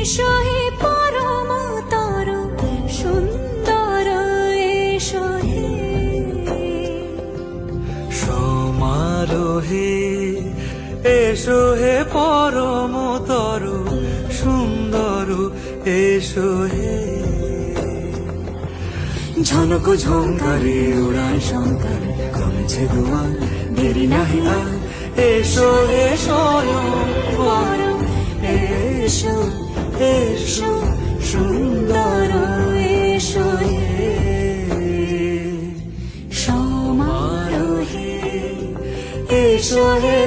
এসো হে পরমতর সুন্দর এসো হে সমারোহে এসো হে পরমতর সুন্দর এসো হে ঝনক ঝঙ্কারে উড়ায় শঙ্কর কমেছে দুয়ার দেরি নাহি আর এসো হে স্বয়ং পরম এসো এসো সুন্দর এসো হে সমারোহে এসো হে